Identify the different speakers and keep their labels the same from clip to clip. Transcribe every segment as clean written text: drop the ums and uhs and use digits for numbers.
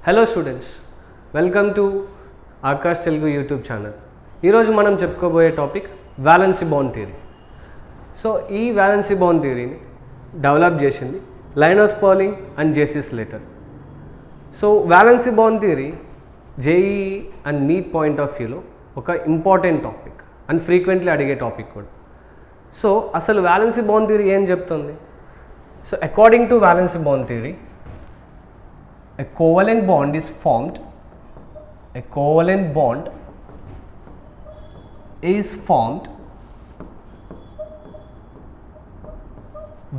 Speaker 1: Hello students, welcome to Aakash Telugu YouTube channel. ఈరోజు మనం చెప్పుకోబోయే topic valency bond theory. So ఈ వ్యాలెన్సీ బాండ్ థియరీని డెవలప్ చేసింది Linus Pauling and JC Slater. So valency bond theory JEE and NEET point of వ్యూలో ఒక important topic and frequently అడిగే topic కూడా. సో అసలు వ్యాలెన్సీ బాండ్ థియరీ ఏం చెప్తుంది? So according to valency bond theory, a covalent bond is formed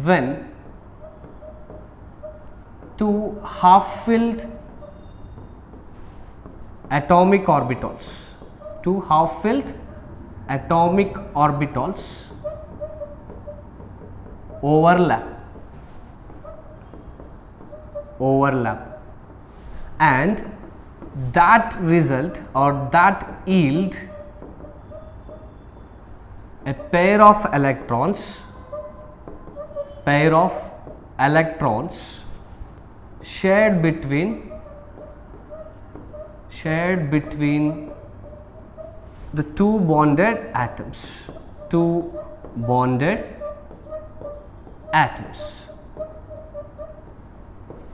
Speaker 1: when two half-filled atomic orbitals overlap and that result or that yield a pair of electrons shared between the two bonded atoms.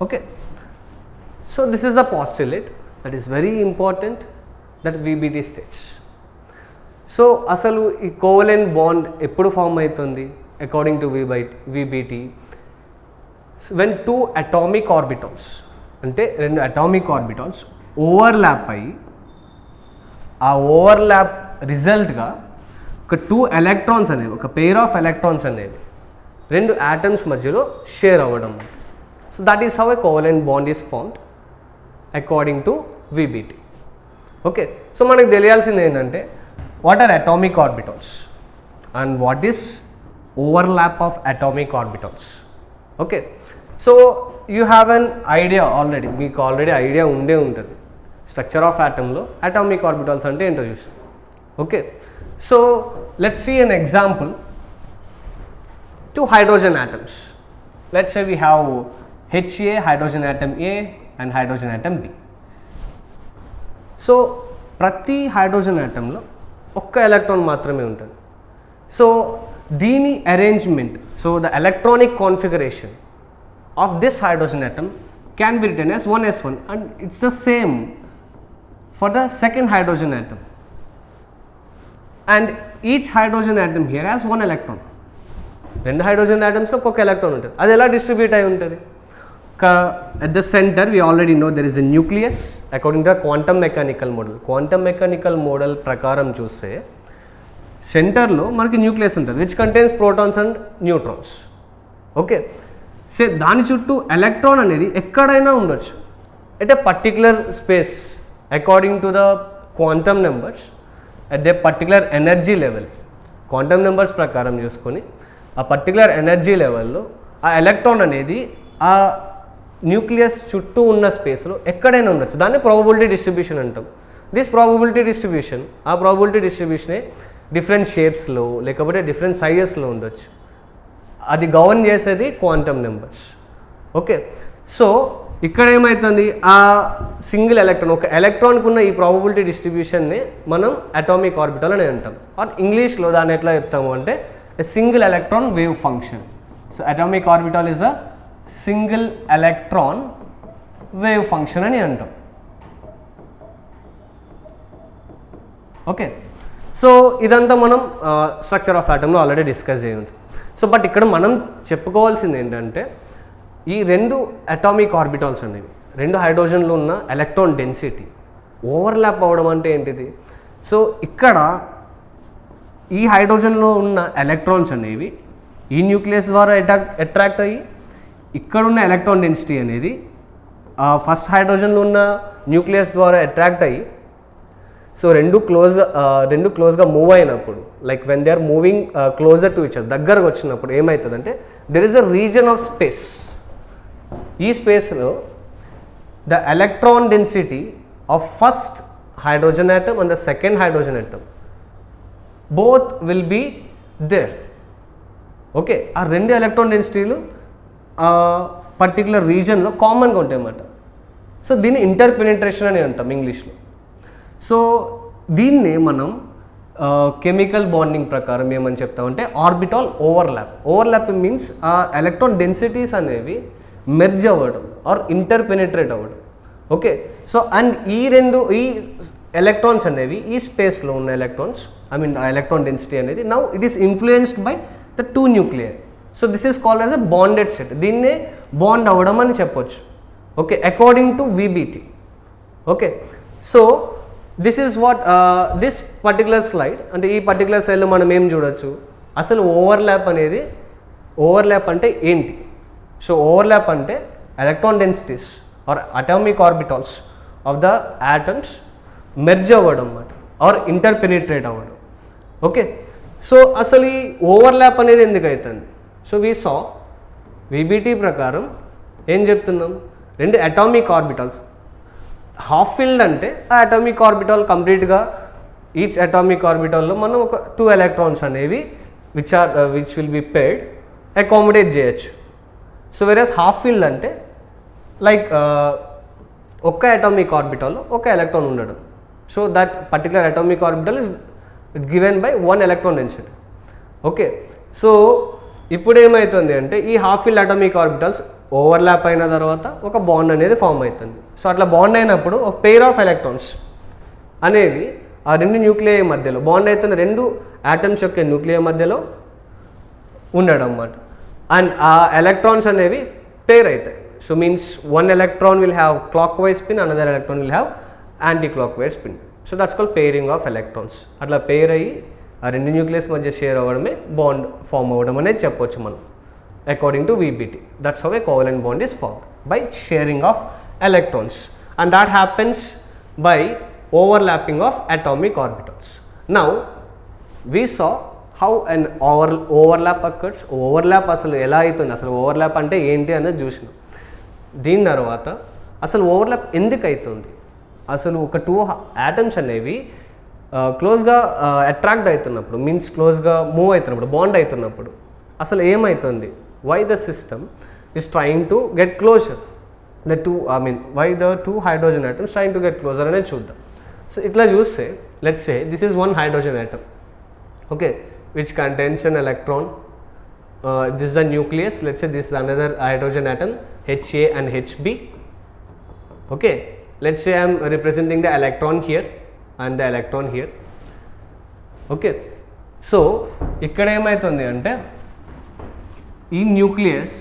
Speaker 1: Okay, so this is the postulate that is very important that VBT states. So asalu ee covalent bond eppudu form aitundi according to VBT when two atomic orbitals ante rendu atomic orbitals overlap ayi aa overlap result ga oka two electrons anevi oka pair of electrons anevi rendu atoms madhyalo share avadam. So that is how a covalent bond is formed according to VBT. Okay, so మనకు తెలియాల్సింది ఏంటంటే what are atomic orbitals and what is overlap of atomic orbitals. Okay, so you have an idea already, మీకు already idea ఉండే ఉంటుంది structure of ఆటంలో atomic orbitals అంటే ఏంటో చూసాం. Okay, so let's see an example. Two hydrogen atoms, let's say we have HA, hydrogen atom A and hydrogen atom B. So ప్రతి hydrogen ఆటంలో ఒక్క electron మాత్రమే ఉంటుంది. సో దీని arrangement, so the electronic configuration of this hydrogen atom can be written as 1s1 and it's the same for the second hydrogen atom and each hydrogen atom here as 1 electron. రెండు hydrogen ఆటమ్స్లో ఒక్కొక్క electron ఉంటుంది. అది ఎలా distribute అయి ఉంటుంది? At the center we already know there is a nucleus according to the quantum mechanical model ప్రకారం చూస్తే సెంటర్లో మనకి న్యూక్లియస్ ఉంటుంది which contains protons and neutrons. Okay, so దాని చుట్టూ ఎలక్ట్రాన్ అనేది ఎక్కడైనా ఉండొచ్చు at a particular space according to the quantum numbers at the particular energy level. Quantum numbers ప్రకారం చూసుకొని ఆ పర్టికులర్ ఎనర్జీ లెవెల్లో ఆ ఎలక్ట్రాన్ అనేది ఆ న్యూక్లియస్ చుట్టూ ఉన్న స్పేస్లో ఎక్కడైనా ఉండొచ్చు. దాన్ని ప్రాబబిలిటీ డిస్ట్రిబ్యూషన్ అంటాం. దిస్ ప్రాబబిలిటీ డిస్ట్రిబ్యూషన్, ఆ ప్రాబబిలిటీ డిస్ట్రిబ్యూషనే డిఫరెంట్ షేప్స్లో లేకపోతే డిఫరెంట్ సైజెస్లో ఉండొచ్చు. అది గవర్న్ చేసేది క్వాంటమ్ నెంబర్స్. ఓకే, సో ఇక్కడ ఏమవుతుంది, ఆ సింగిల్ ఎలక్ట్రాన్, ఒక ఎలక్ట్రాన్కి ఉన్న ఈ ప్రాబబిలిటీ డిస్ట్రిబ్యూషన్ని మనం అటామిక్ ఆర్బిటల్ అని అంటాం. ఆర్ ఇంగ్లీష్లో దాన్ని ఎట్లా చెప్తాము అంటే a single electron wave function. So atomic orbital is a single electron wave function అని అంటాం. ఓకే, సో ఇదంతా మనం స్ట్రక్చర్ ఆఫ్ ఆటంలో ఆల్రెడీ డిస్కస్ చేయండి. సో బట్ ఇక్కడ మనం చెప్పుకోవాల్సింది ఏంటంటే ఈ రెండు అటామిక్ ఆర్బిటాల్స్ అనేవి రెండు హైడ్రోజన్లో ఉన్న ఎలక్ట్రాన్ డెన్సిటీ ఓవర్లాప్ అవ్వడం అంటే ఏంటిది? సో ఇక్కడ ఈ హైడ్రోజన్లో ఉన్న ఎలక్ట్రాన్స్ అనేవి ఈ న్యూక్లియస్ ద్వారా అట్రాక్ట్ అయ్యి ఇక్కడున్న ఎలక్ట్రాన్ డెన్సిటీ అనేది ఫస్ట్ హైడ్రోజన్లో ఉన్న న్యూక్లియస్ ద్వారా అట్రాక్ట్ అయ్యి సో రెండు క్లోజ్గా మూవ్ అయినప్పుడు like when they are moving closer to each other, దగ్గరకు వచ్చినప్పుడు ఏమవుతుందంటే there is a region of space. ఈ స్పేస్లో the electron density of first hydrogen atom and the second hydrogen atom both will be there. Okay, ఆ రెండు electron డెన్సిటీలు particular రీజన్లో కామన్గా ఉంటాయి అన్నమాట. సో దీన్ని ఇంటర్పెనిట్రేషన్ అని అంటాం ఇంగ్లీష్లో. సో దీన్ని మనం కెమికల్ బాండింగ్ ప్రకారం ఏమని చెప్తామంటే ఆర్బిటాల్ ఓవర్లాప్ మీన్స్ ఆ ఎలక్ట్రాన్ డెన్సిటీస్ అనేవి మెర్జ్ అవ్వడం ఆర్ ఇంటర్పెనిట్రేట్ అవ్వడం. ఓకే, సో అండ్ ఈ ఎలక్ట్రాన్స్ అనేవి ఈ స్పేస్లో ఉన్న ఎలక్ట్రాన్స్ ఎలక్ట్రాన్ డెన్సిటీ అనేది now it is influenced by the 2 nuclei. So this is called as a bonded state. దీన్నే బాండ్ అవ్వడం అని చెప్పొచ్చు. Okay, according to VBT. Okay, so this is what this particular slide, అంటే ఈ particular స్లైడ్లో మనం ఏం చూడొచ్చు, అసలు ఓవర్లాప్ అంటే ఏంటి. సో ఓవర్లాప్ అంటే electron densities or atomic orbitals of the atoms merge అవ్వడం అన్నమాట ఆర్ ఇంటర్పెనిట్రేట్ అవ్వడం. ఓకే, సో అసలు ఈ ఓవర్లాప్ అనేది ఎందుకు అవుతుంది. సో VBT ప్రకారం ఏం చెప్తున్నాం, 2 అటామిక్ ఆర్బిటాల్స్ హాఫ్ ఫిల్డ్ అంటే ఆ అటామిక్ ఆర్బిటాల్ కంప్లీట్గా ఈచ్ అటామిక్ ఆర్బిటాల్లో మనం ఒక 2 ఎలక్ట్రాన్స్ అనేవి which will be paired accommodate చేయొచ్చు. సో వెరస్ హాఫ్ ఫిల్డ్ అంటే లైక్ ఒక్క అటామిక్ ఆర్బిటాల్లో ఒక ఎలక్ట్రాన్ ఉండడం. So that particular atomic orbital is given by 1 electron density. Okay, so ఇప్పుడు ఏమవుతుంది అంటే ఈ half filled atomic orbitals overlap అయిన తర్వాత ఒక బాండ్ అనేది ఫామ్ అవుతుంది. సో అట్లా బాండ్ అయినప్పుడు ఒక పెయిర్ ఆఫ్ ఎలక్ట్రాన్స్ అనేవి ఆ 2 న్యూక్లియై మధ్యలో బాండ్ అవుతున్న 2 ఆటమ్స్ యొక్క న్యూక్లియై మధ్యలో ఉండడం అన్నమాట. అండ్ ఆ ఎలక్ట్రాన్స్ అనేవి పెయిర్ అవుతాయి. So means 1 electron will have clockwise spin, another electron will have anti-clockwise spin. So that's called pairing of electrons. అట్లా పెయిర్ అయ్యి ఆ 2 న్యూక్లియస్ మధ్య షేర్ అవ్వడమే బాండ్ ఫామ్ అవ్వడం అనేది చెప్పొచ్చు మనం according to VBT. That's how A covalent bond is formed by sharing of electrons and that happens by overlapping of atomic orbitals. Now we saw how an overlap occurs. Overlap అసలు ఎలా అవుతుంది, అసలు overlap అంటే ఏంటి అనేది చూసినాం. దీని తర్వాత అసలు ఓవర్లాప్ ఎందుకు అవుతుంది, అసలు ఒక 2 ఆటమ్స్ అనేవి క్లోజ్గా అట్రాక్ట్ అవుతున్నప్పుడు మీన్స్ క్లోజ్గా మూవ్ అవుతున్నప్పుడు బాండ్ అవుతున్నప్పుడు అసలు ఏమవుతుంది, why the system is trying to get closer why the 2 hydrogen atoms trying to get closer అనేది చూద్దాం. సో ఇట్లా చూస్తే let's say this is 1 hydrogen atom, okay, which contains an electron. This is the nucleus. Let's say this is another hydrogen atom, HA and HB. Okay, let's say I am representing the electron here and the electron here. Okay, so ikkada emaitundi ante ee nucleus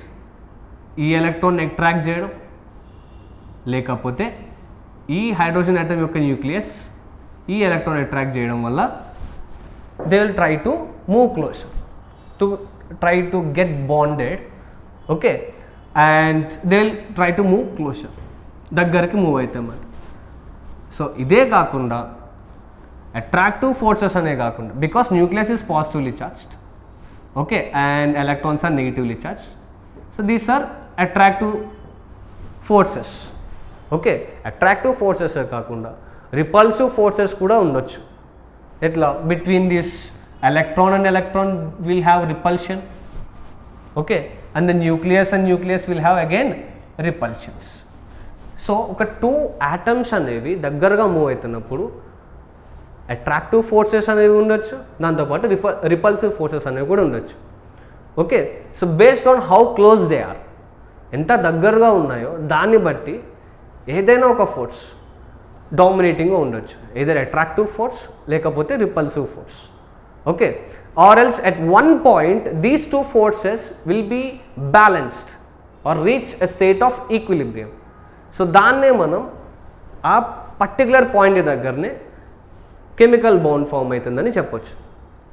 Speaker 1: ee electron attract cheyadam lekapothe ee hydrogen atom yokka nucleus ee electron attract cheyadam valla they will try to move closer to try to get bonded. Okay, and they will try to move closer, దగ్గరికి move అవుతాం అని. So ఇదే కాకుండా attractive forces అనే కాకుండా because nucleus is positively charged, okay, and electrons are negatively charged. So these are attractive forces. Okay, attractive forces కాకుండా repulsive forces కూడా ఉండొచ్చు. ఎట్లా, between this electron and electron will have repulsion, okay, and the nucleus and nucleus will have again repulsions. So oka 2 atoms అనేవి దగ్గరగా move అవుతున్నప్పుడు attractive forces అనేవి ఉండొచ్చు, దాంతోపాటు రిపల్సివ్ ఫోర్సెస్ అనేవి కూడా ఉండొచ్చు. Okay, so based on how close they are, ఎంత దగ్గరగా ఉన్నాయో దాన్ని బట్టి ఏదైనా ఒక ఫోర్స్ డామినేటింగ్గా ఉండొచ్చు, ఏదైనా అట్రాక్టివ్ ఫోర్స్ లేకపోతే repulsive force. Okay, or else at one point these 2 forces will be balanced or reach a state of equilibrium. So danne manam aa particular point దగ్గరనే chemical bond form అవుతుందని చెప్పొచ్చు.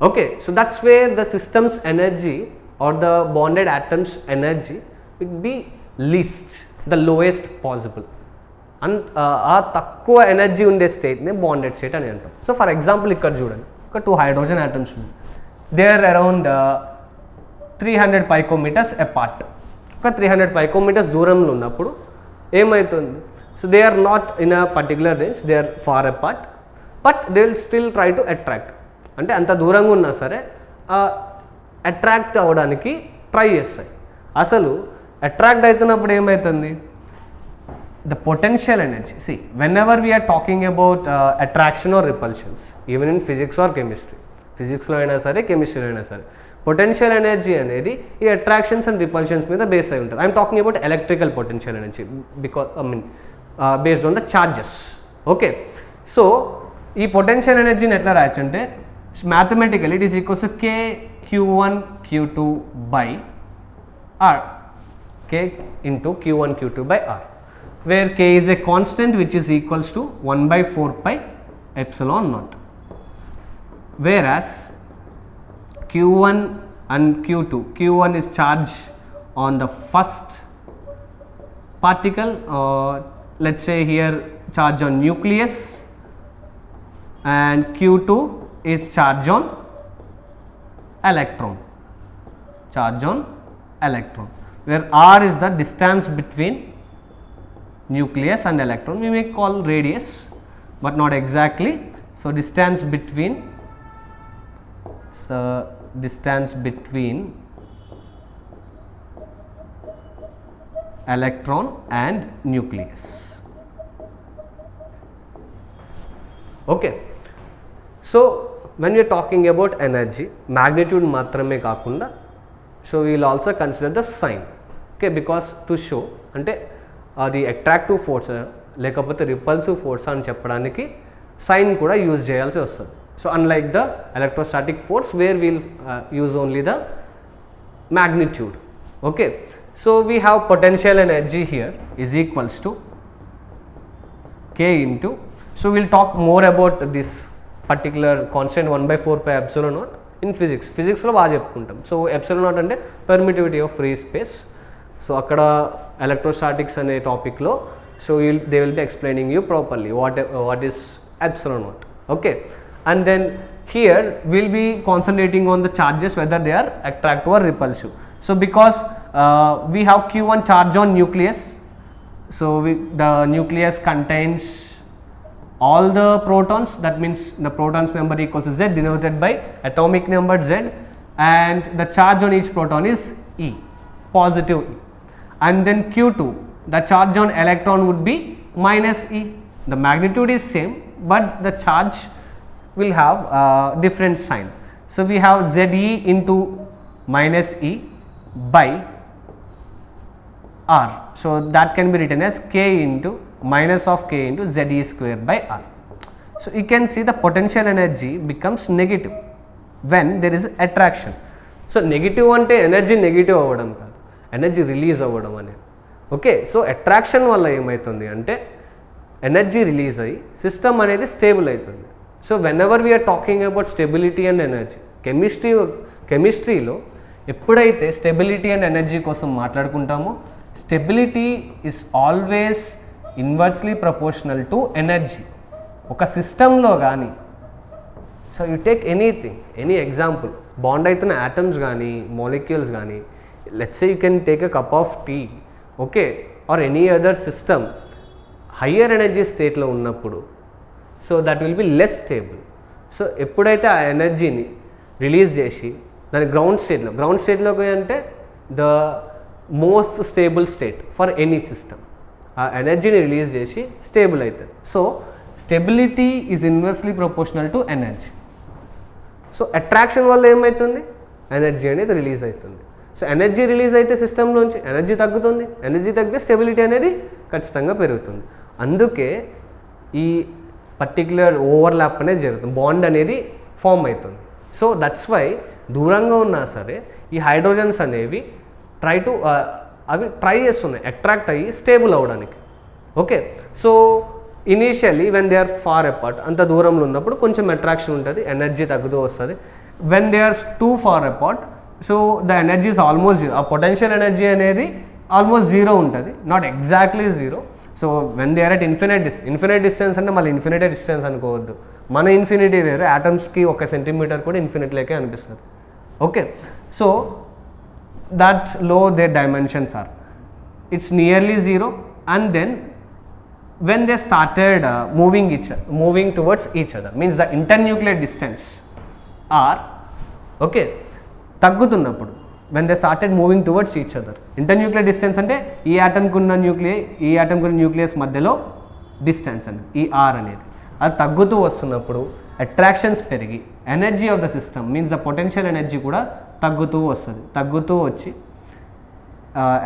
Speaker 1: Okay, so that's where the system's energy or the bonded atoms energy will be least, the lowest possible. And ఆ తక్కువ energy ఉండే స్టేట్నే bonded state అని అంటాం. So for example ఇక్కడ చూడండి, ఒక 2 hydrogen atoms ఉంది, they are around 300 picometers apart. ఒక 300 picometers దూరంలో ఉన్నప్పుడు ఏమవుతుంది, so they are not in a particular range, they are far apart, but they will still try to attract. అంటే అంత దూరంగా ఉన్నా సరే అట్రాక్ట్ అవ్వడానికి ట్రై చేస్తాయి. అసలు అట్రాక్ట్ అవుతున్నప్పుడు ఏమవుతుంది, the potential energy, see whenever we are talking about attraction or repulsions, even in physics or chemistry, physics lo aina sare chemistry lo aina sare, potential energy అనేది ఈ attractions and repulsions మీద base అయి ఉంటుంది. I'm talking about electrical potential energy because based on the charges. Okay, so ఈ potential ఎనర్జీని ఎట్లా రాయొచ్చు అంటే mathematically it is equals to k q1 q2 by r, k into q1 q2 by r, where k is a constant which is equals to 1 by 4 pi epsilon naught, whereas q1 and q2, q1 is charge on the first particle, let's say here charge on nucleus, and q2 is charge on electron, charge on electron, where r is the distance between nucleus and electron, we may call radius but not exactly. So distance between electron and nucleus. Okay, so when we are talking about energy, magnitude మాత్రమే కాకుండా, so we will also consider the sign. Okay, because to show అంటే అది attractive force లేకపోతే repulsive force అని చెప్పడానికి sign కూడా use చేయాల్సి వస్తుంది. So unlike the electrostatic force where will use only the magnitude. Okay, so we have potential energy here is equals to k into, so we will talk more about this particular constant 1 by 4 pi epsilon naught in physics. Physics లో బాగా చెప్పుకుంటాం. So epsilon naught అంటే permittivity of free space. So అక్కడ electrostatics అనే టాపిక్లో so they will be explaining you properly what is epsilon naught. Okay, and then here we'll be concentrating on the charges whether they are attractive or repulsive. So because we have q1 charge on nucleus, so the nucleus contains all the protons, that means the protons number equals to z denoted by atomic number z, and the charge on each proton is e, positive e, and then q2, the charge on electron would be minus e. The magnitude is same but the charge will have different sign. So we have ze into minus e by r, so that can be written as k into minus of k into ze square by r. So you can see the potential energy becomes negative when there is attraction. So negative ante energy negative avadam kaadu, energy release avadam ane. Okay, so attraction valla emaitundi ante energy release ayi system anedi stable aitundi. So whenever we are talking about stability and energy, కెమిస్ట్రీలో ఎప్పుడైతే stability and energy కోసం మాట్లాడుకుంటామో, stability is always inversely proportional to energy. ఒక సిస్టంలో కానీ, so you take anything, any example, bond అవుతున్న atoms కానీ molecules కానీ, let's say you can take a cup of tea, okay, or any other system higher energy స్టేట్లో ఉన్నప్పుడు, so that will be less stable. So ఎప్పుడైతే ఆ ఎనర్జీని release చేసి దాని గ్రౌండ్ స్టేట్లోకి అంటే the most stable state for any system, ఆ ఎనర్జీని రిలీజ్ చేసి స్టేబుల్ అవుతుంది. So stability is inversely proportional to energy. So attraction వల్ల ఏమవుతుంది, ఎనర్జీ అనేది రిలీజ్ అవుతుంది. సో ఎనర్జీ రిలీజ్ అయితే సిస్టంలోంచి ఎనర్జీ తగ్గుతుంది, ఎనర్జీ తగ్గితే స్టెబిలిటీ అనేది ఖచ్చితంగా పెరుగుతుంది. అందుకే ఈ పర్టిక్యులర్ ఓవర్లాప్ అనేది జరుగుతుంది, బాండ్ అనేది ఫామ్ అవుతుంది. సో దట్స్ వై దూరంగా ఉన్నా సరే ఈ హైడ్రోజన్స్ అనేవి అవి ట్రై చేస్తున్నాయి అట్రాక్ట్ అయ్యి స్టేబుల్ అవ్వడానికి. Okay, so initially when they are far apart, అంత దూరంలో ఉన్నప్పుడు కొంచెం అట్రాక్షన్ ఉంటుంది, ఎనర్జీ తగ్గుతూ వస్తుంది. When they are too far apart, so the energy is almost zero, ఆ పొటెన్షియల్ ఎనర్జీ అనేది ఆల్మోస్ట్ జీరో ఉంటుంది, not exactly zero. So when they are at infinite distance అంటే మళ్ళీ ఇన్ఫినిటీ డిస్టెన్స్ అనుకోవద్దు, మన ఇన్ఫినిటీ వేరే, ఆటమ్స్కి 1 సెంటీమీటర్ కూడా ఇన్ఫినిటీలోకే అనిపిస్తుంది. Okay, so that low their dimensions are, it's nearly zero, and then when they started moving towards each other, means the internuclear distance are okay తగ్గుతున్నప్పుడు, when they started moving towards each other. Internuclear distance అంటే ఈ ఆటంకి ఉన్న nucleus మధ్యలో distance అని ఈ are అనేది అది తగ్గుతూ వస్తున్నప్పుడు అట్రాక్షన్స్ పెరిగి energy of the system means the potential energy కూడా తగ్గుతూ వస్తుంది. తగ్గుతూ వచ్చి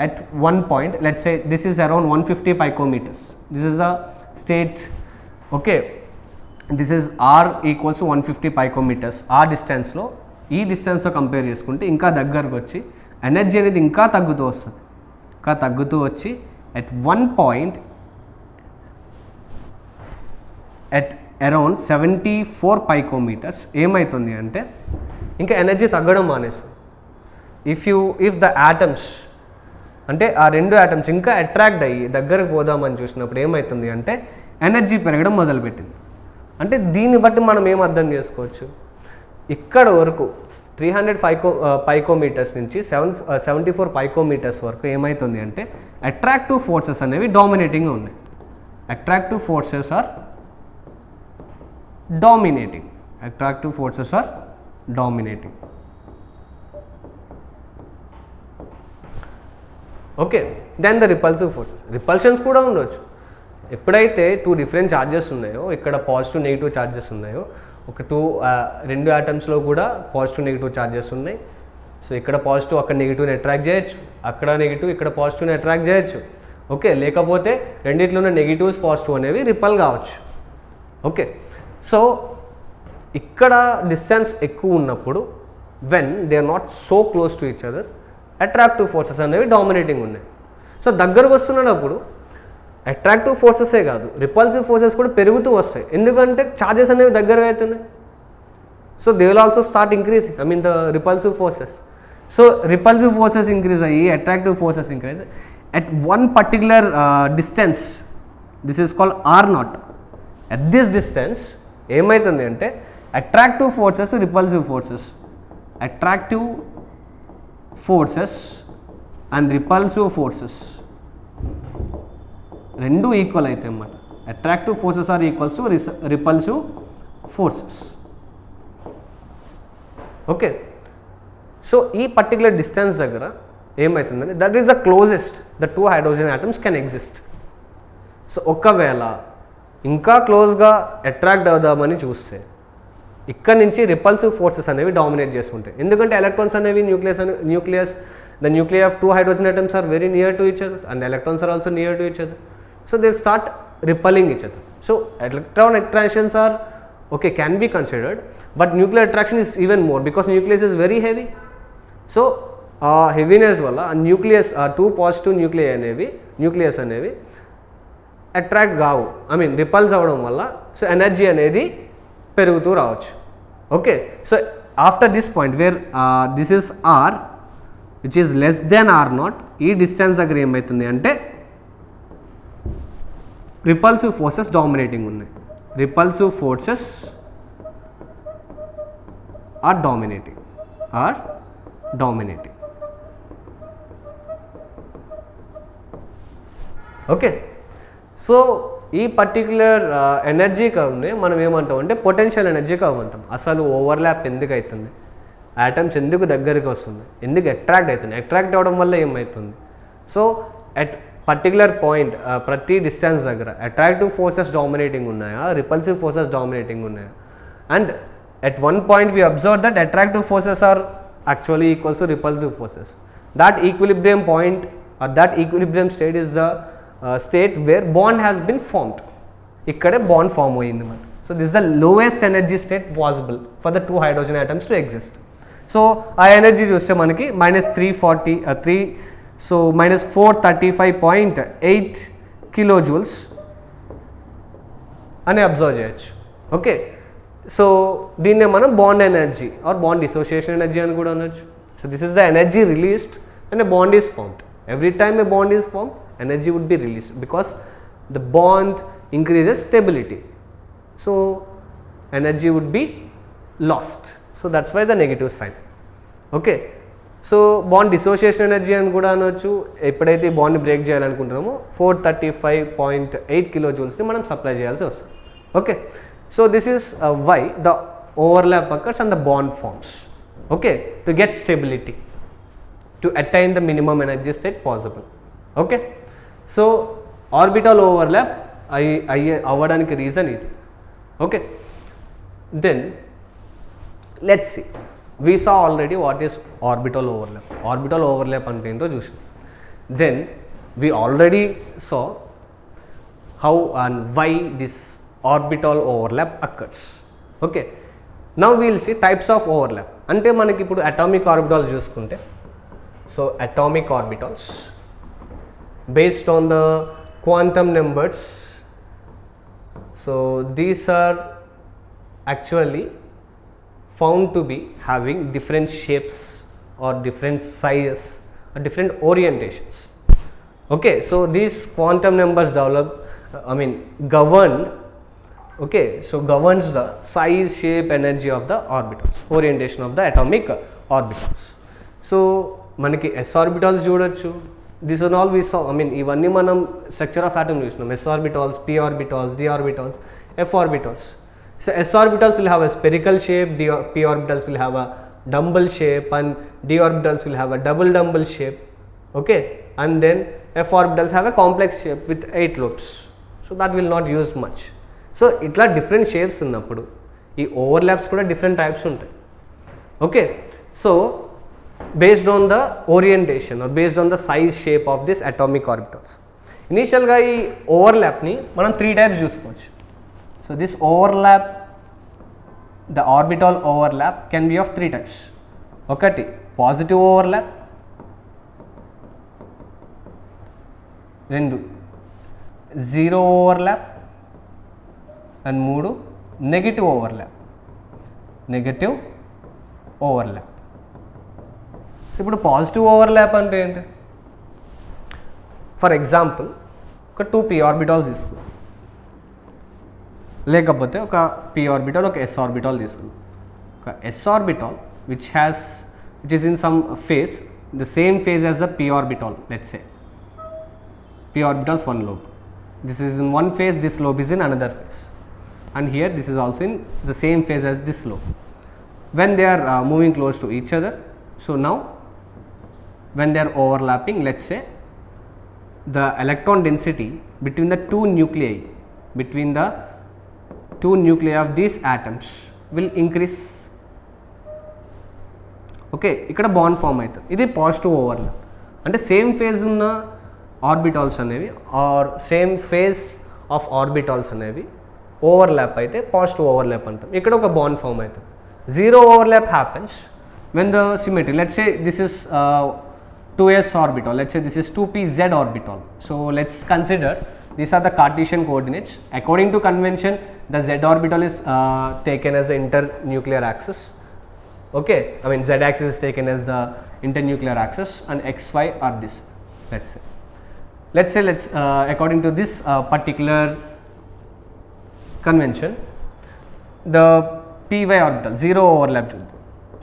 Speaker 1: at one point, let's say this is around 150 picometers. This is a state, okay, this is r equals to 150 picometers. r distance లో ఈ డిస్టెన్స్తో compare చేసుకుంటే ఇంకా దగ్గరకు వచ్చి ఎనర్జీ అనేది ఇంకా తగ్గుతూ వస్తుంది. ఇంకా తగ్గుతూ వచ్చి at one point at around 74 picometers ఏమవుతుంది అంటే ఇంకా ఎనర్జీ తగ్గడం మానేస్తుంది. ఇఫ్ ద ఆటమ్స్ అంటే ఆ రెండు ఆటమ్స్ ఇంకా అట్రాక్ట్ అయ్యి దగ్గరకు పోదామని చూసినప్పుడు ఏమవుతుంది అంటే ఎనర్జీ పెరగడం మొదలుపెట్టింది. అంటే దీన్ని బట్టి మనం ఏం అర్థం చేసుకోవచ్చు, ఇక్కడ వరకు 300 పైకోమీటర్స్ నుంచి 74 పైకోమీటర్స్ వరకు ఏమవుతుంది అంటే అట్రాక్టివ్ ఫోర్సెస్ అనేవి డామినేటింగ్గా ఉన్నాయి. Attractive forces are dominating. Attractive forces are dominating. Okay, then the repulsive forces. Repulsions కూడా ఉండొచ్చు. ఎప్పుడైతే టూ డిఫరెంట్ ఛార్జెస్ ఉన్నాయో, ఇక్కడ పాజిటివ్ నెగిటివ్ ఛార్జెస్ ఉన్నాయో, రెండు ఆటమ్స్లో కూడా పాజిటివ్ నెగిటివ్ ఛార్జెస్ ఉన్నాయి. సో ఇక్కడ పాజిటివ్ అక్కడ నెగిటివ్ని అట్రాక్ట్ చేయొచ్చు, అక్కడ నెగిటివ్ ఇక్కడ పాజిటివ్ని అట్రాక్ట్ చేయొచ్చు. ఓకే, లేకపోతే రెండిట్లోనే నెగిటివ్స్ పాజిటివ్ అనేవి రిపల్ కావచ్చు. ఓకే, సో ఇక్కడ డిస్టెన్స్ ఎక్కువ ఉన్నప్పుడు when they are not so close to each other attractive forces అనేవి డామినేటింగ్ ఉన్నాయి. సో దగ్గరకు వస్తున్నప్పుడు అట్రాక్టివ్ ఫోర్సెసే కాదు రిపల్సివ్ ఫోర్సెస్ కూడా పెరుగుతూ వస్తాయి. ఎందుకంటే ఛార్జెస్ అనేవి దగ్గరగా అవుతున్నాయి. So they will also start increasing, I mean the repulsive forces. So repulsive forces increase అయ్యి attractive forces increase at one particular distance. This is called r0. At this distance ఏమవుతుంది అంటే attractive forces repulsive forces and repulsive forces రెండు equal అవుతాయి అన్నమాట. Attractive forces are equals to repulsive forces. Okay, so ఈ particular distance దగ్గర ఏమవుతుందంటే that is the closest the two hydrogen atoms can exist. So ఒకవేళ ఇంకా క్లోజ్గా అట్రాక్ట్ అవుదామని చూస్తే ఇక్కడ నుంచి రిపల్సివ్ ఫోర్సెస్ అనేవి డామినేట్ చేస్తుంటాయి. ఎందుకంటే ఎలక్ట్రాన్స్ అనేవి the nuclear of two hydrogen atoms are very near to each other and electrons are also near to each other. So they start repelling each other. So electron attractions are okay, can be considered, but nuclear attraction is even more because nucleus is very heavy. So heaviness వల్ల nucleus two positive nucleus అనేవి attract కావు, I mean repulse అవ్వడం వల్ల so energy అనేది పెరుగుతూ రావచ్చు. Okay, so after this point where this is r which is less than r0, ఈ distance దగ్గర ఏమవుతుంది అంటే రిపల్సివ్ ఫోర్సెస్ డామినేటింగ్ ఉన్నాయి. Repulsive forces are dominating. Okay, so ఈ పర్టిక్యులర్ ఎనర్జీ కర్వ్ని మనం ఏమంటాం అంటే పొటెన్షియల్ ఎనర్జీ కర్వ్ అంటాం. అసలు ఓవర్లాప్ ఎందుకు అవుతుంది, ఆటమ్స్ ఎందుకు దగ్గరికి వస్తుంది, ఎందుకు అట్రాక్ట్ అవుతుంది, అట్రాక్ట్ అవ్వడం వల్ల ఏమవుతుంది. సో అట్ పర్టికులర్ పాయింట్ ప్రతి డిస్టెన్స్ దగ్గర అట్రాక్టివ్ ఫోర్సెస్ డామినేటింగ్ ఉన్నాయా, రిపల్సివ్ ఫోర్సెస్ డామినేటింగ్ ఉన్నాయా. And at one point we observed that attractive forces are actually equals to repulsive forces. That equilibrium point or that equilibrium state is the state where bond has been formed. ikkade bond form ayindi man. So this is the lowest energy state possible for the two hydrogen atoms to exist. So aa energy chuste manaki -343 so -435.8 kilojoules అని observe చేయొచ్చు. Okay, so దీన్నే మనం bond energy or bond dissociation energy అని కూడా అనొచ్చు. So this is the energy released and a bond is formed. Every time a bond is formed energy would be released because the bond increases stability. So energy would be lost. So that's why the negative sign. Okay, so bond dissociation energy అని కూడా అనొచ్చు. ఎప్పుడైతే ఈ బాండ్ని break చేయాలనుకుంటున్నామో 435.8 kilojoules మనం supply చేయాల్సి వస్తుంది. Okay, so this is why the overlap occurs and the bond forms, okay, to get stability. to attain the minimum energy state possible. Okay, so orbital overlap అవ్వడానికి రీజన్ ఇది. Okay, then let's see, we saw already what is orbital overlap. Orbital overlap అంటే ఏంటో చూసాం. Then we already saw how and why this orbital overlap occurs. Okay, now we will see types of overlap. అంటే మనకి ఇప్పుడు atomic orbitals చూసుకుంటే, so atomic orbitals based on the quantum numbers, so these are actually found to be having different shapes or different sizes or different orientations. Okay, so these quantum numbers governed, okay, so governs the size, shape, energy of the orbitals, orientation of the atomic orbitals. So manaki s orbitals చూడొచ్చు. This is all we saw. ఇవన్నీ మనం structure of atom చూసినాం. s orbitals, p orbitals, d orbitals, f orbitals. So s orbitals will have a spherical shape, p orbitals will have a dumbbell shape, and d orbitals will have a double dumbbell shape. Okay, and then f orbitals have a complex shape with 8 lobes. So that will not use much. So ఇట్లా different shapes ఉన్నప్పుడు ఈ overlaps కూడా different types ఉంటాయి. Okay, so based on the orientation or based on the size shape of this atomic orbitals. ఇనీషియల్గా ఈ ఓవర్లాప్ని మనం 3 types చూసుకోవచ్చు. So this overlap, the orbital overlap can be of 3 types. ఒకటి positive overlap, 2 zero overlap, and 3 negative overlap. Negative overlap. ఇప్పుడు positive overlap అంటే ఏంటి? For example ఒక 2 p orbitals తీసుకున్నాం, లేకపోతే ఒక p ఆర్బిటాల్, ఒక s ఆర్బిటాల్ తీసుకున్నాం. ఒక s orbital which is in some phase, the same phase as the p orbital. Let's say p orbitals 1 lobe, this is in one phase, this lobe is in another phase, and here this is also in the same phase as this lobe. When they are moving close to each other, so now when they are overlapping, let's say the electron density between the two nuclei of these atoms will increase. Okay, ఇక్కడ bond form అవుతుంది. ఇది positive overlap. అంటే same phase ఉన్న orbitals అనేవి or same phase of orbitals అనేవి overlap అయితే positive overlap అంటాం. ఇక్కడ ఒక బాండ్ ఫామ్ అవుతుంది. Zero overlap happens when the symmetry, let's say this is 2s orbital, let's say this is 2pz orbital. So let's consider these are the Cartesian coordinates. According to convention, the z orbital is taken as the internuclear axis. Okay, z axis is taken as the internuclear axis, and xy are this. Let's say according to this particular convention, the py orbital zero overlap.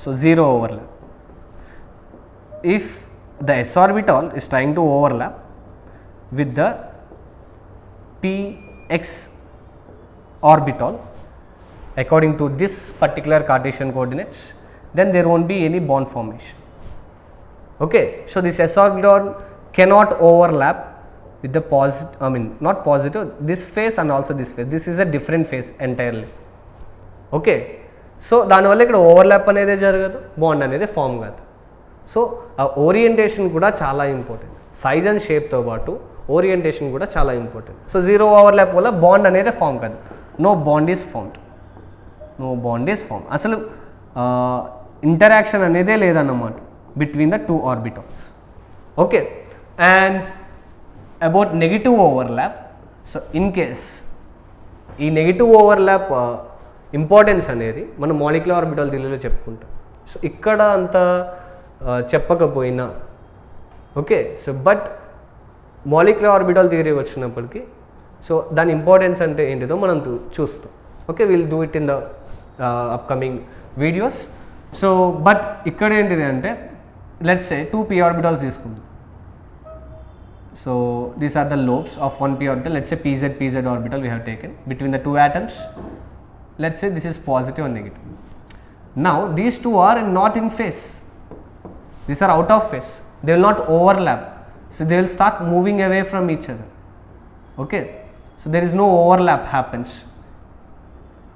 Speaker 1: So zero overlap. If the s orbital is trying to overlap with the px orbital according to this particular Cartesian coordinates, then there won't be any bond formation. Okay, so this s orbital cannot overlap with the not positive, this phase and also this phase. This is a different phase entirely. Okay, so దానివల్ల ఇక్కడ overlap అనేది జరగదు, bond అనేది form కాదు. So ఆ orientation కూడా చాలా important. Size and షేప్తో పాటు ఓరియంటేషన్ కూడా చాలా ఇంపార్టెంట్. సో జీరో ఓవర్లాప్ వల్ల బాండ్ అనేది ఫామ్ కాదు. No bond is formed. అసలు ఇంటరాక్షన్ అనేదే లేదన్నమాట between the 2 orbitals. Okay, and about negative overlap. So in case ఈ నెగిటివ్ ఓవర్లాప్ ఇంపార్టెన్స్ అనేది మనం మాలిక్యులర్ ఆర్బిటల్ థియరీలో చెప్పుకుంటాం. సో ఇక్కడ అంత చెప్పకపోయినా, okay, so but molecular orbital theory వచ్చినప్పటికీ సో దాని ఇంపార్టెన్స్ అంటే ఏంటిదో మనం చూస్తాం. Okay, will do it in the upcoming videos. So but ఇక్కడ ఏంటిది అంటే లెట్స్ సే 2 p ఆర్బిటల్స్ తీసుకుందాం. So these are the lobes of 1 p orbital. Let's say pz orbital we have taken between the 2 atoms. Let's say this is positive and negative. Now these two are not in phase, these are out of phase. they will not overlap, so they will start moving away from each other. Okay, so there is no overlap happens.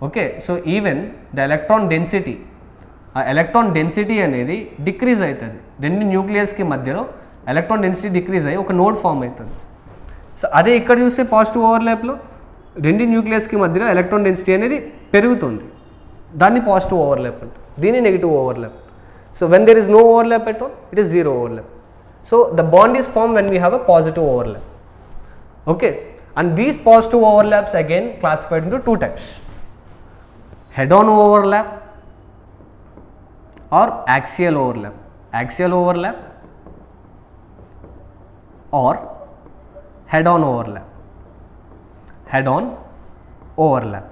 Speaker 1: Okay, so even the electron density, electron density అనేది decrease అవుతుంది, రెండు న్యూక్లియస్కి మధ్యలో electron density decrease అయ్యి ఒక node form అవుతుంది. So అదే ఇక్కడ చూస్తే పాజిటివ్ ఓవర్లాప్లో రెండు న్యూక్లియస్కి మధ్యలో ఎలక్ట్రాన్ డెన్సిటీ అనేది పెరుగుతుంది, దాన్ని పాజిటివ్ ఓవర్లాప్ అంటారు, దీన్ని negative overlap. So when there is no overlap at all, it is zero overlap. So the bond is form when we have a positive overlap. Okay, and these positive overlaps again classified into two types: head-on overlap or axial overlap. Axial overlap or head-on overlap. Head-on overlap.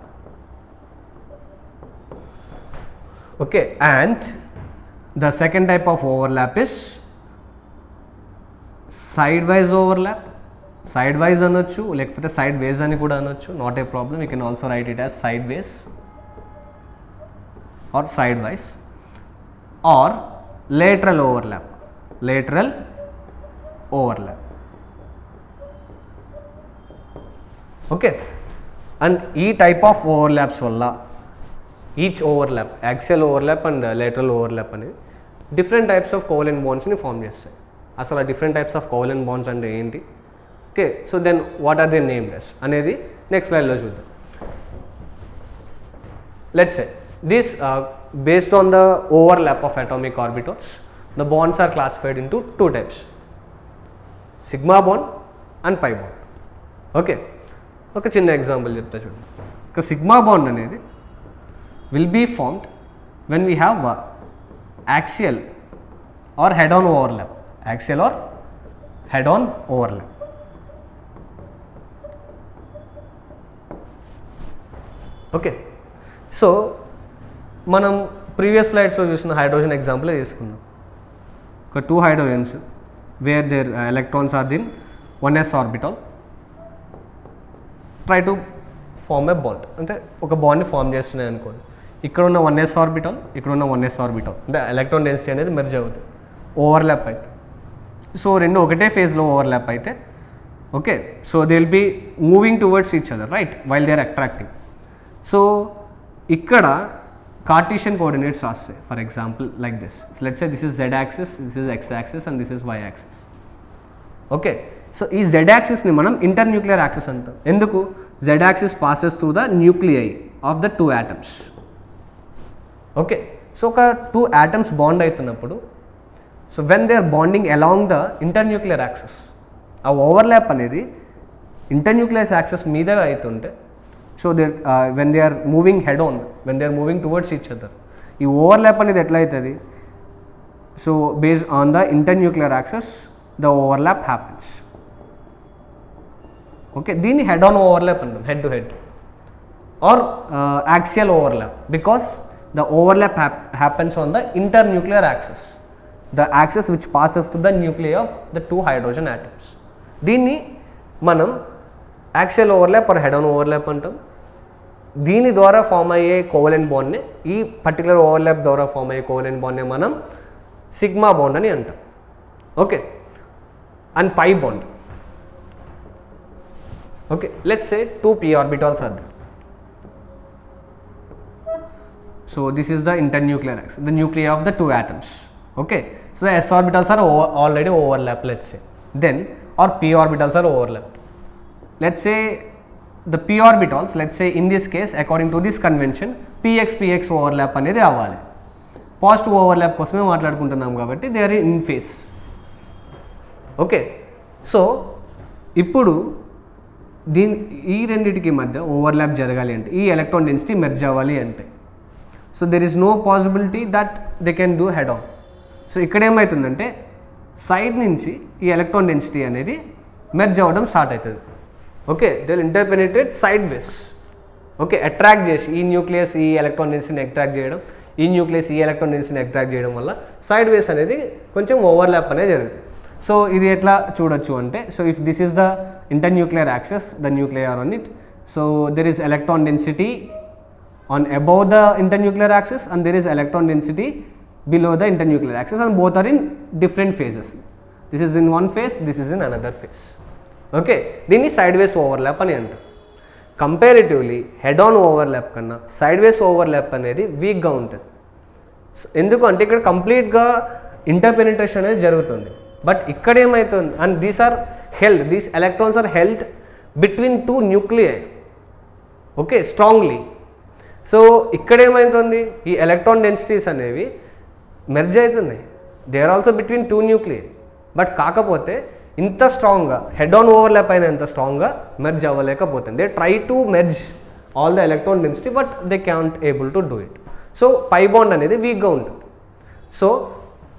Speaker 1: Okay, and the second type of overlap is sidewise overlap. Sidewise అనొచ్చు, లేకపోతే sideways అని కూడా అనొచ్చు, not a problem. You can also write it as sideways or sidewise, or lateral overlap. Lateral overlap. Okay, and ఈ type of overlaps వల్ల each overlap, axial overlap and lateral overlap అనేవి different types of covalent బాండ్స్ని form చేస్తాయి. అసలు ఆ different types of covalent bonds అంటే ఏంటి, okay, so then what are they named as అనేది నెక్స్ట్ స్లైడ్లో చూద్దాం. Let's say this based on the overlap of atomic orbitals, the bonds are classified into two types: sigma bond and pi bond. Okay, ఒక చిన్న example చెప్తా చూడండి. ఒక sigma bond అనేది will be formed when we have axial or head on overlap. Axial or head on overlap. Okay, so మనం previous స్లైడ్స్లో చూసిన hydrogen ఎగ్జాంపులే తీసుకుందాం. ఒక two hydrogens where their electrons are in 1s orbital, try to form a bond. అంటే ఒక బాండ్ని form చేస్తున్నాయి అనుకోండి. ఇక్కడ ఉన్న 1s ఆర్బిటల్, ఇక్కడ ఉన్న 1s ఆర్బిటల్, అంటే ఎలక్ట్రాన్ డెన్సిటీ అనేది మెర్జ్ అవుతుంది, ఓవర్లాప్ అయితే. సో రెండు ఒకటే ఫేజ్లో ఓవర్లాప్ అయితే, okay, so they will be moving towards each other, right, while they are attracting. So ఇక్కడ కార్టీషియన్ కోఆర్డినేట్స్ రాస్తాయి. For example like this, let's say this is z axis, this is x axis and this is y axis. Okay, so ఈ z యాక్సిస్ని మనం internuclear axis అంటాం. ఎందుకు? z axis passes through the nuclei of the two atoms. Okay, so ఒక two atoms bond అవుతున్నప్పుడు, so when they are bonding along the internuclear axis, ఆ overlap అనేది internuclear axis మీద అవుతుంటే, so they when they are moving head on, when they are moving towards each other, ఈ overlap అనేది ఎట్లా అవుతుంది? So based on the internuclear axis the overlap happens. Okay, దీన్ని head on overlap అంటాం, head to head, are axial overlap, because the overlap happens on the internuclear axis, the axis which passes to the nuclei of the two hydrogen atoms. దీన్ని మనం axial overlap or head on overlap అంటాం. దీని ద్వారా form అయ్యే covalent బాండ్ని, ఈ particular overlap ద్వారా form అయ్యే కోవలెంట్ బాండ్ని మనం సిగ్మా బాండ్ అని అంటాం. Okay, and pi bond. Okay, let's say 2 p orbitals are there. So this is the internuclear axis, the nuclei of the two atoms. Okay, so the s orbitals are already overlapped, let's say, then or p orbitals are overlapped. Let's say the p orbitals, let's say in this case according to this convention px overlap అనేది అవ్వాలి. Positive overlap కోసమే మాట్లాడుకుంటున్నాం కాబట్టి they are in phase. Okay, so ఇప్పుడు ఈ రెండింటికి మధ్య overlap జరగాలి అంటే, ఈ ఎలక్ట్రాన్ డెన్సిటీ మెర్జ్ అవ్వాలి అంటే, so there is no possibility that they can do head on. So ఇక్కడ ఏమవుతుందంటే సైడ్ నుంచి ఈ ఎలక్ట్రాన్ డెన్సిటీ అనేది మెర్జ్ అవ్వడం స్టార్ట్ అవుతుంది. Okay, they will interpenetrate sideways. Okay, attract చేసి ఈ న్యూక్లియస్ ఈ ఎలక్ట్రాన్ డెన్సిటీని అట్రాక్ట్ చేయడం, ఈ న్యూక్లియస్ ఈ ఎలక్ట్రాన్ డెన్సిటీని అట్రాక్ట్ చేయడం వల్ల సైడ్ వేస్ అనేది కొంచెం ఓవర్లాప్ అనేది జరుగుతుంది. సో ఇది ఎట్లా చూడొచ్చు అంటే, so if this is the internuclear axis, the nuclei are on it, so there is electron density on above the internuclear axis and there is electron density below the internuclear axis and both are in different phases. this is in one phase, this is in another phase. Okay, దీన్ని side వేస్ overlap అని అంటారు. Comparatively head on overlap కన్నా side వేస్ overlap అనేది వీక్గా ఉంటుంది. ఎందుకు అంటే ఇక్కడ కంప్లీట్గా ఇంటర్పెనిట్రేషన్ అనేది జరుగుతుంది. బట్ ఇక్కడ ఏమవుతుంది, and these electrons are held between two nuclei, okay, strongly. So ఇక్కడ ఏమవుతుంది, ఈ ఎలక్ట్రాన్ డెన్సిటీస్ అనేవి మెర్జ్ అవుతుంది. They are also between two nuclei. But కాకపోతే ఇంత స్ట్రాంగ్గా హెడ్ ఆన్ ఓవర్లాప్ అయినా ఇంత స్ట్రాంగ్గా మెర్జ్ అవ్వలేకపోతుంది. They try to merge all the electron density but they can't able to do it. So pi bond అనేది వీక్గా ఉంటుంది. సో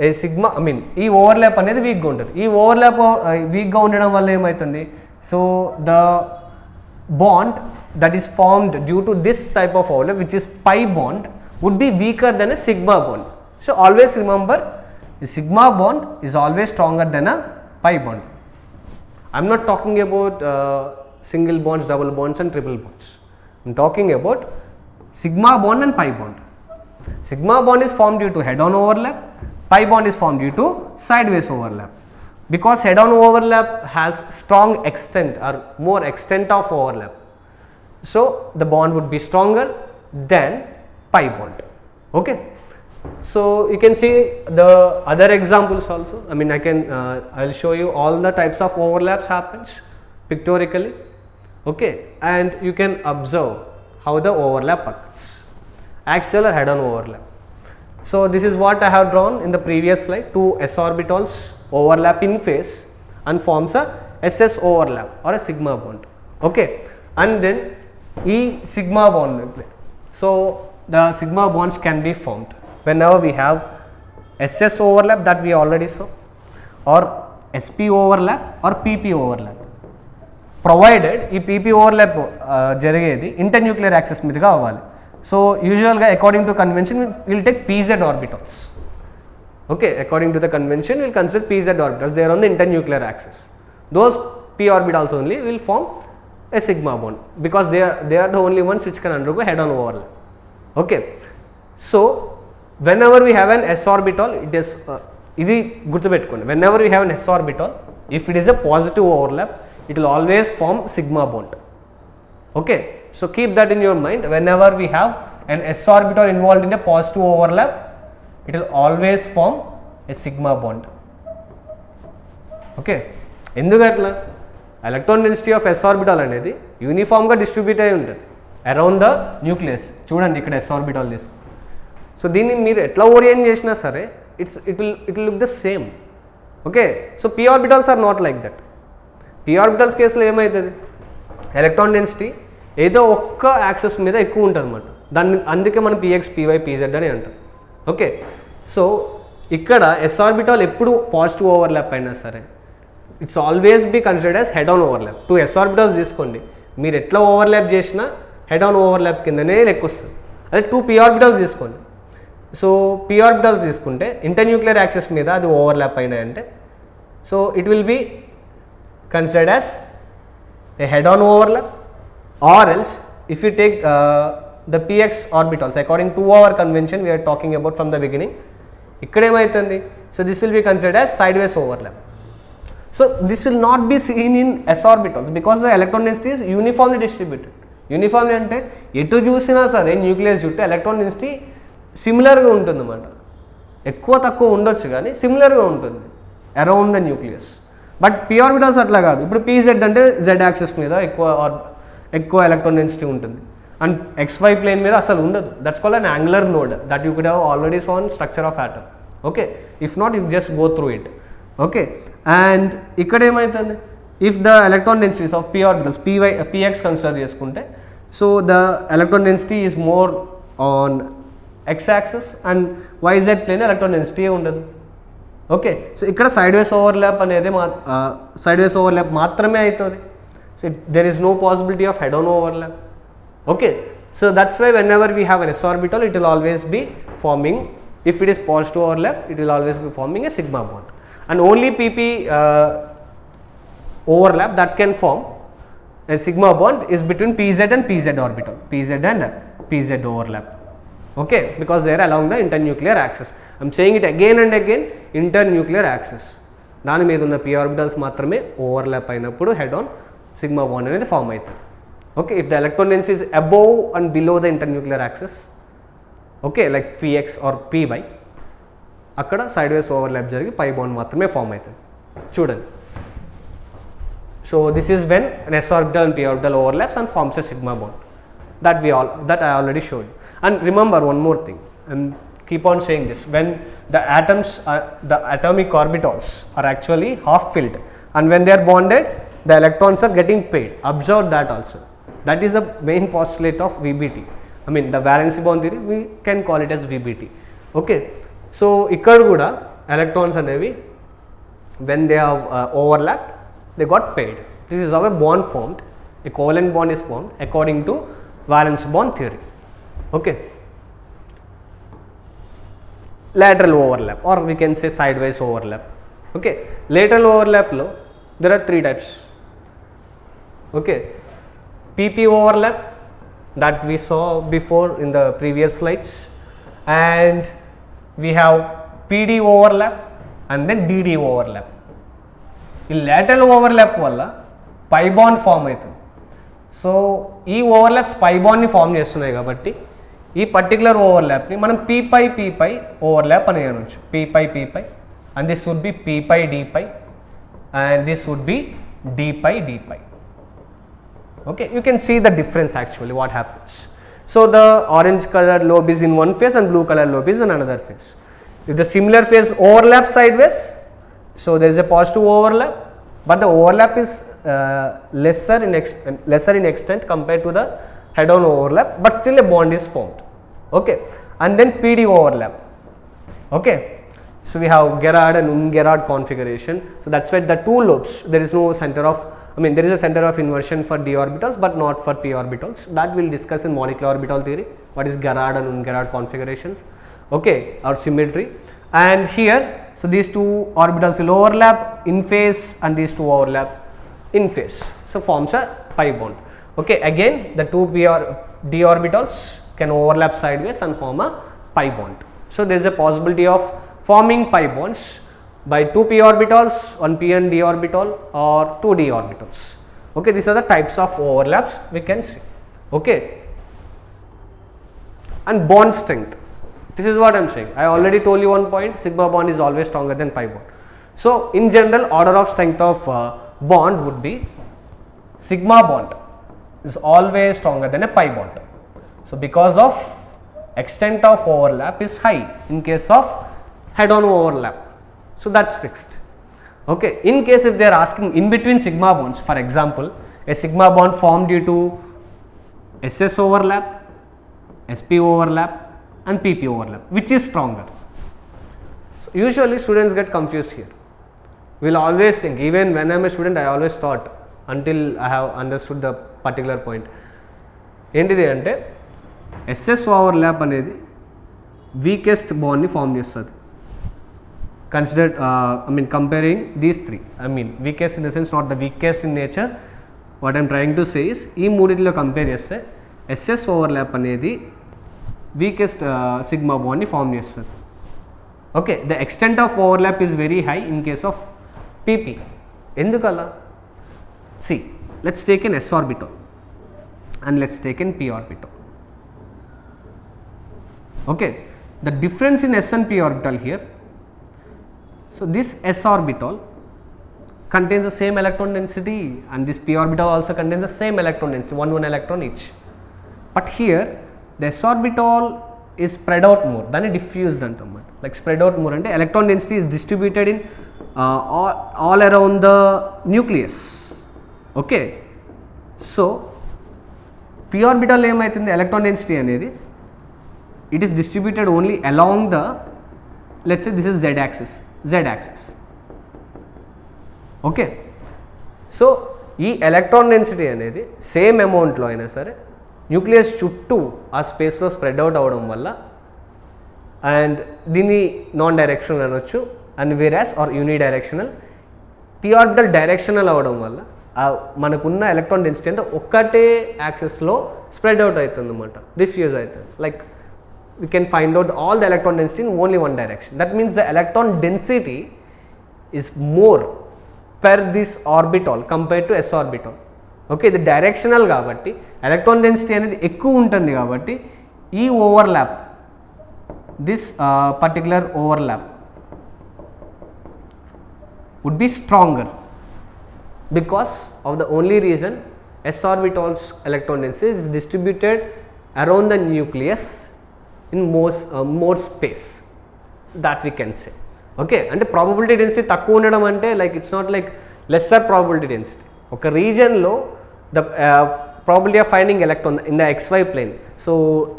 Speaker 1: ఏ సిగ్మా ఈ ఓవర్లాప్ అనేది వీక్గా ఉంటుంది. ఈ ఓవర్లాప్ వీక్గా ఉండడం వల్ల ఏమవుతుంది, so the bond that is formed due to this type of overlap, which is pi bond, would be weaker than a sigma bond. So always remember, the sigma bond is always stronger than a pi bond. I am not talking about single bonds, double bonds and triple bonds. I am talking about sigma bond and pi bond. Sigma bond is formed due to head on overlap, pi bond is formed due to sideways overlap. Because head on overlap has strong extent or more extent of overlap, so the bond would be stronger than pi bond. Okay, so you can see the other examples also. I'll show you all the types of overlaps happens pictorially. Okay, and you can observe how the overlap occurs, axial or head on overlap. So this is what I have drawn in the previous slide. Two s orbitals overlap in phase and forms a ss overlap or a sigma bond. Okay, and then E sigma bond. So the sigma bonds can be formed whenever we have SS overlap that we already saw, or SP overlap or PP overlap, provided ఈ PP overlap జరిగేది internuclear axis మీదుగా అవ్వాలి. So యూజువల్గా according to convention will take PZ orbitals. Okay, according to the convention we'll consider PZ orbitals, they are on the internuclear axis. Those P orbitals only will form a sigma bond because they are the only ones which can undergo head on overlap. Okay, so whenever we have an s orbital, it is idi gurtupettukondi, whenever we have an s orbital, if it is a positive overlap, it will always form sigma bond. Okay, so keep that in your mind. Whenever we have an s orbital involved in a positive overlap, it will always form a sigma bond. Okay, ఎందుకట్లా, electron density of s orbital అనేది యూనిఫామ్గా distribute అయి ఉంటుంది around the nucleus. చూడండి ఇక్కడ s orbital తీసుకో. So దీన్ని మీరు ఎట్లా ఓరియంట్ చేసినా సరే it will look the same. Okay, so p orbitals are not like that. P orbitals కేసులో ఏమవుతుంది, ఎలక్ట్రాన్ డెన్సిటీ ఏదో ఒక్క యాక్సెస్ మీద ఎక్కువ ఉంటుంది అనమాట. అందుకే మనం పిఎక్స్ పివై పిజెడ్ అని అంటాం. ఓకే, సో ఇక్కడ ఎస్ ఆర్బిటాల్ ఎప్పుడు పాజిటివ్ ఓవర్లాప్ అయినా సరే it's always be considered as head on overlap. Two s orbitals తీసుకోండి, మీరు ఎట్లా ఓవర్లాప్ చేసినా హెడ్ ఆన్ ఓవర్లాప్ కిందనే లెక్క వస్తుంది. అదే టూ పీ ఆర్బిటాల్స్ తీసుకోండి. సో పీ ఆర్బిటాల్స్ తీసుకుంటే ఇంటర్న్యూక్లియర్ యాక్సెస్ మీద అది ఓవర్లాప్ అయినాయంటే so it will be considered as a head on overlap, or else if you take the px orbitals according to our convention we are talking about from the beginning, ikkada emaitundi, so this will be considered as sideways overlap. So this will not be seen in s orbitals because the electron density is uniformly distributed. Uniformly ante etu chusina sare nucleus chuttu electron density similar ga untundi annamata, ekkuva takkuva undochu gaani similar ga untundi around the nucleus. But p orbitals atla kaadu. Ippudu pz ante z axis meeda ఎక్కువ electron density ఉంటుంది and XY plane మీద అసలు ఉండదు. That's called an angular node that you could have already saw on structure of atom. Okay, if not you just go through it. Okay, and ఇక్కడ ఏమవుతుంది, if the electron densities of p orbitals px consider చేసుకుంటే so the electron density is more on x axis and YZ plane electron density ఉండదు. Okay, so ఇక్కడ sideways overlap అనేది మాత్రమే అవుతుంది. So there is no possibility of head-on overlap. Okay, so that's why whenever we have an s orbital, it will always be forming, if it is positive overlap, it will always be forming a sigma bond, and only pp overlap that can form a sigma bond is between pz and pz orbital, pz and pz overlap. Okay, because they are along the internuclear axis. I am saying it again and again, internuclear axis. దాని మీద ఉన్న p orbitals మాత్రమే overlap అయినప్పుడు head on sigma bond అనేది form అవుతుంది. Okay, if the electron density is above and below the internuclear axis, okay, like px or py, అక్కడ sideways overlap జరిగి pi bond మాత్రమే ఫామ్ అవుతుంది. చూడండి, so this is when an s orbital and p orbital overlaps and forms a sigma bond. That I already showed you. And remember one more thing, and keep on saying this, when the atoms the atomic orbitals are actually half filled, and when they are bonded, the electrons are getting paired. Observe that also. That is the main postulate of VBT. I mean the valence bond theory, we can call it as VBT. Okay, so ikkada kuda electrons anevi when they have overlapped, they got paired. This is how a bond formed, a covalent bond is formed according to Valence Bond Theory. Okay, lateral overlap, or we can say sideways overlap. Okay, lateral overlap lo there are three types. Okay, PP overlap that we saw before in the previous slides, and we have PD overlap and then DD overlap. ఈ lateral overlap వల్ల పై bond form అవుతుంది. So ఈ overlaps పై బాండ్ని form చేస్తున్నాయి కాబట్టి ఈ particular ఓవర్లాప్ని మనం P పై overlap అని అనొచ్చు. P pi and this would be p pi and this would be d pi. Okay, you can see the difference actually what happens. So the orange color lobe is in one phase and blue color lobe is in another phase. If the similar phase overlaps sideways, so there is a positive overlap, but the overlap is lesser in extent compared to the head-on overlap, but still a bond is formed. Okay, and then PD overlap. Okay, so we have Gerard and Ungerard configuration. So that's why the two lobes, there is no center of, there is a center of inversion for d orbitals but not for p orbitals. That we'll discuss in molecular orbital theory, what is Gerard and Ungerard configurations, okay, or symmetry. And here, so these two orbitals will overlap in phase and these two overlap in phase, so forms a pi bond. Okay, again the two d orbitals can overlap sideways and form a pi bond. So there is a possibility of forming pi bonds by two p orbitals, one p and d orbital, or two d orbitals. Okay, these are the types of overlaps we can see. Okay, and bond strength, this is what I am saying. I already told you one point, sigma bond is always stronger than pi bond. So in general, order of strength of bond would be sigma bond is always stronger than a pi bond. So because of extent of overlap is high in case of head-on overlap. So that's fixed. Okay, in case if they are asking in between sigma bonds, for example, a sigma bond formed due to SS overlap, SP overlap and PP overlap, which is stronger? So usually students get confused here. We'll always think, even when I am a student, I always thought until I have understood the particular point. ఏంటిది అంటే SS overlap అనేది weakest బాండ్ని form చేస్తుంది. Consider comparing these three, weakest in the sense not the weakest in nature. What I am trying to say is ఈ మూడిట్లో compare చేస్తే SS overlap అనేది weakest sigma బాండ్ని ఫామ్ చేస్తుంది. Okay, the extent of overlap is very high in case of PP. ఎందుకలా? See, let's take an s orbital and let's take an p orbital. Okay, the difference in s and p orbital here, so this s orbital contains the same electron density and this p orbital also contains the same electron density, one electron each, but here the s orbital is spread out more than diffused antamata. Like spread out more ante electron density is distributed in all around the nucleus. Okay, so p orbital ఏమైతుంది, electron density అనేది it is distributed only along the, let's say this is z axis. Okay, so ఈ electron density అనేది same అమౌంట్లో అయినా సరే nucleus చుట్టూ ఆ స్పేస్లో spread out అవ్వడం వల్ల, అండ్ దీన్ని నాన్ డైరెక్షనల్ అనొచ్చు, and whereas are unidirectional. P orbital directional అవ్వడం వల్ల మనకున్న ఎలక్ట్రాన్ డెన్సిటీ అంతా ఒక్కటే యాక్సెస్లో స్ప్రెడ్ అవుట్ అవుతుంది అన్నమాట, డిఫ్యూజ్ అవుతుంది. Like we can find out all the electron density in only one direction. That means the electron density is more per this orbital compared to s orbital. Okay, ఇది directional కాబట్టి electron density అనేది ఎక్కువ ఉంటుంది కాబట్టి ఈ overlap, this particular overlap would be stronger because of the only reason s orbital's electron density is distributed around the nucleus in more space, that we can say. Okay, అంటే probability density తక్కువ ఉండడం అంటే like it's not like lesser probability density. ఒక రీజన్లో the probability of finding electron in the xy plane, so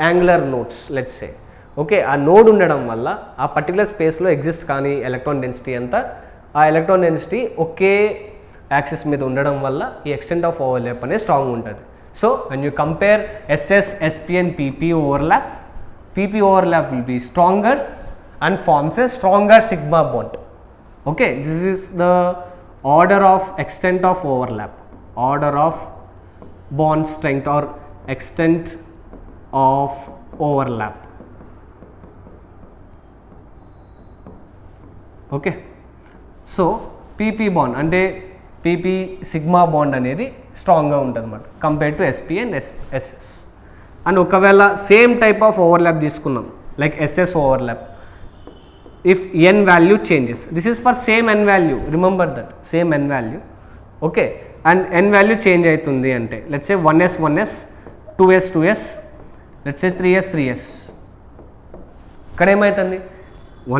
Speaker 1: angular nodes let's say, okay, ఆ node ఉండడం వల్ల ఆ పర్టికులర్ స్పేస్లో ఎగ్జిస్ట్ కానీ ఎలక్ట్రాన్ డెన్సిటీ అంతా, ఆ ఎలక్ట్రాన్ డెన్సిటీ ఒకే యాక్సిస్ మీద ఉండడం వల్ల ఈ ఎక్స్టెంట్ ఆఫ్ ఓవర్లాప్ అనేది స్ట్రాంగ్ ఉంటుంది. So when you compare SS, SP and PP overlap, PP overlap will be stronger and forms a stronger sigma bond. Okay, this is the order of extent of overlap, order of bond strength or extent of overlap. Okay, so PP bond అంటే PP sigma bond అనేది స్ట్రాంగ్గా ఉంటుంది అన్నమాట compare to SP and SS. And ఒకవేళ same type of overlap తీసుకున్నాం like SS overlap, if n value changes, this is for same n value, remember that same n value, okay, and n value change అవుతుంది అంటే let's say 1s 1s 2s 2s, let's say 3s 3s, ఇక్కడ ఏమవుతుంది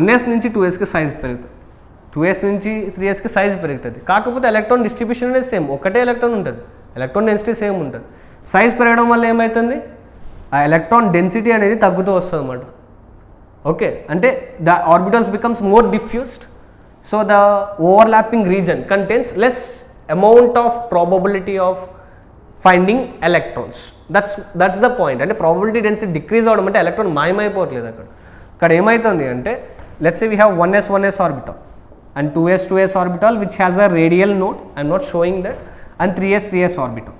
Speaker 1: 1s నుంచి 2sకి size పెరుగుతుంది, 2s నుంచి 3sకి size పెరుగుతుంది, కాకపోతే electron distribution అనేది సేమ్, ఒకటే ఎలక్ట్రాన్ ఉంటుంది, ఎలక్ట్రాన్ డెన్సిటీ సేమ్ ఉంటుంది. సైజ్ పెరగడం వల్ల ఏమవుతుంది, ఆ ఎలక్ట్రాన్ డెన్సిటీ అనేది తగ్గుతూ వస్తుంది అన్నమాట. ఓకే, అంటే the orbitals becomes more diffused, so the overlapping region contains less amount of probability of finding electrons. That's the point. అంటే ప్రాబబిలిటీ డెన్సిటీ డిక్రీజ్ అవడం అంటే ఎలక్ట్రాన్ మాయమైపోవట్లేదు అక్కడ ఏమవుతుంది అంటే let's say we have 1s 1s ఆర్బిటల్ and 2s 2s orbital which has a radial node, I am not showing that, and 3s 3s orbital.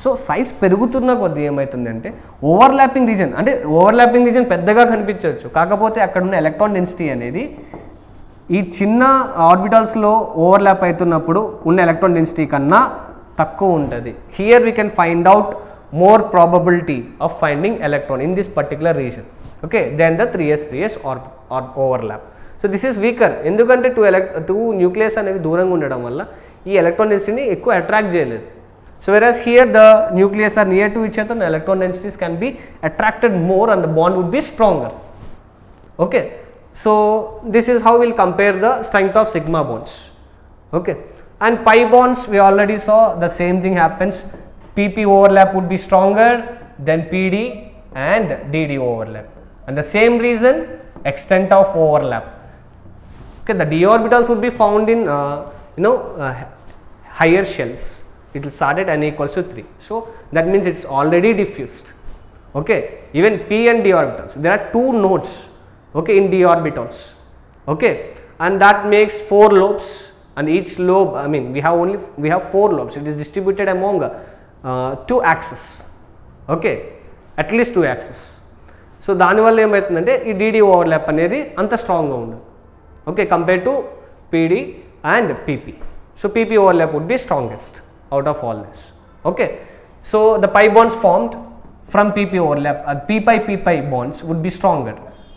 Speaker 1: So size పెరుగుతున్న కొద్దీ ఏమవుతుంది అంటే ఓవర్లాపింగ్ రీజన్, అంటే ఓవర్లాపింగ్ రీజన్ పెద్దగా కనిపించవచ్చు, కాకపోతే అక్కడ ఉన్న ఎలక్ట్రాన్ డెన్సిటీ అనేది ఈ చిన్న ఆర్బిటల్స్లో ఓవర్లాప్ అవుతున్నప్పుడు ఉన్న ఎలక్ట్రాన్ డెన్సిటీ కన్నా తక్కువ ఉంటుంది. Here we can find out more probability of finding electron in this particular region, okay, then the 3s 3s overlap. So this is weaker, ఎందుకంటే టూ న్యూక్లియస్ అనేవి దూరంగా ఉండడం వల్ల ఈ ఎలక్ట్రాన్ డెన్సిటీని ఎక్కువ అట్రాక్ట్ చేయలేదు. So whereas here the nucleus are near to each other, the electron densities can be attracted more and the bond would be stronger. Okay, so this is how we'll compare the strength of sigma bonds. Okay, and pi bonds we already saw the same thing happens. PP overlap would be stronger than PD and DD overlap, and the same reason extent of overlap. Okay, the d orbitals would be found in higher shells. It will start at n equals to 3, so that means it's already diffused. Okay, even p and d orbitals, there are two nodes, okay, in d orbitals, okay, and that makes 4 lobes, and each lobe, I mean we have 4 lobes. It is distributed among 2 axes, okay, at least 2 axes. So దానివల్ల ఏమవుతుందంటే ఈ DD overlap అనేది అంత స్ట్రాంగ్గా ఉండదు, okay, compare to PD and PP. So PP overlap would be strongest out of all this. Okay, so the pi bonds formed from PP overlap, p pi bonds would be stronger,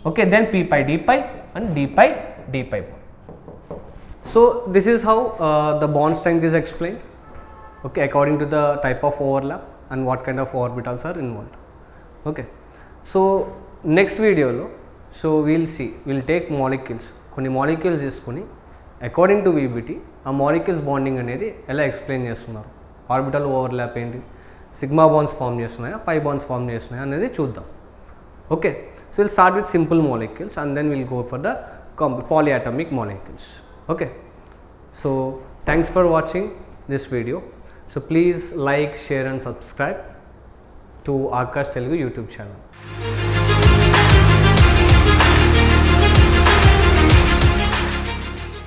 Speaker 1: okay, then p pi d pi and d pi bond. So this is how the bond strength is explained, okay, according to the type of overlap and what kind of orbitals are involved. Okay, so next video lo, so we'll take molecules, కొన్ని molecules తీసుకొని according to VBT ఆ molecules bonding అనేది ఎలా explain చేస్తున్నారు, orbital overlap ఏంటి, sigma bonds form చేస్తున్నాయా, pi bonds form చేస్తున్నాయా అనేది చూద్దాం. Okay, so will start with simple molecules and then will go for the polyatomic molecules. Okay, so thanks for watching this video. So please like, share and subscribe to Aakash Telugu YouTube channel.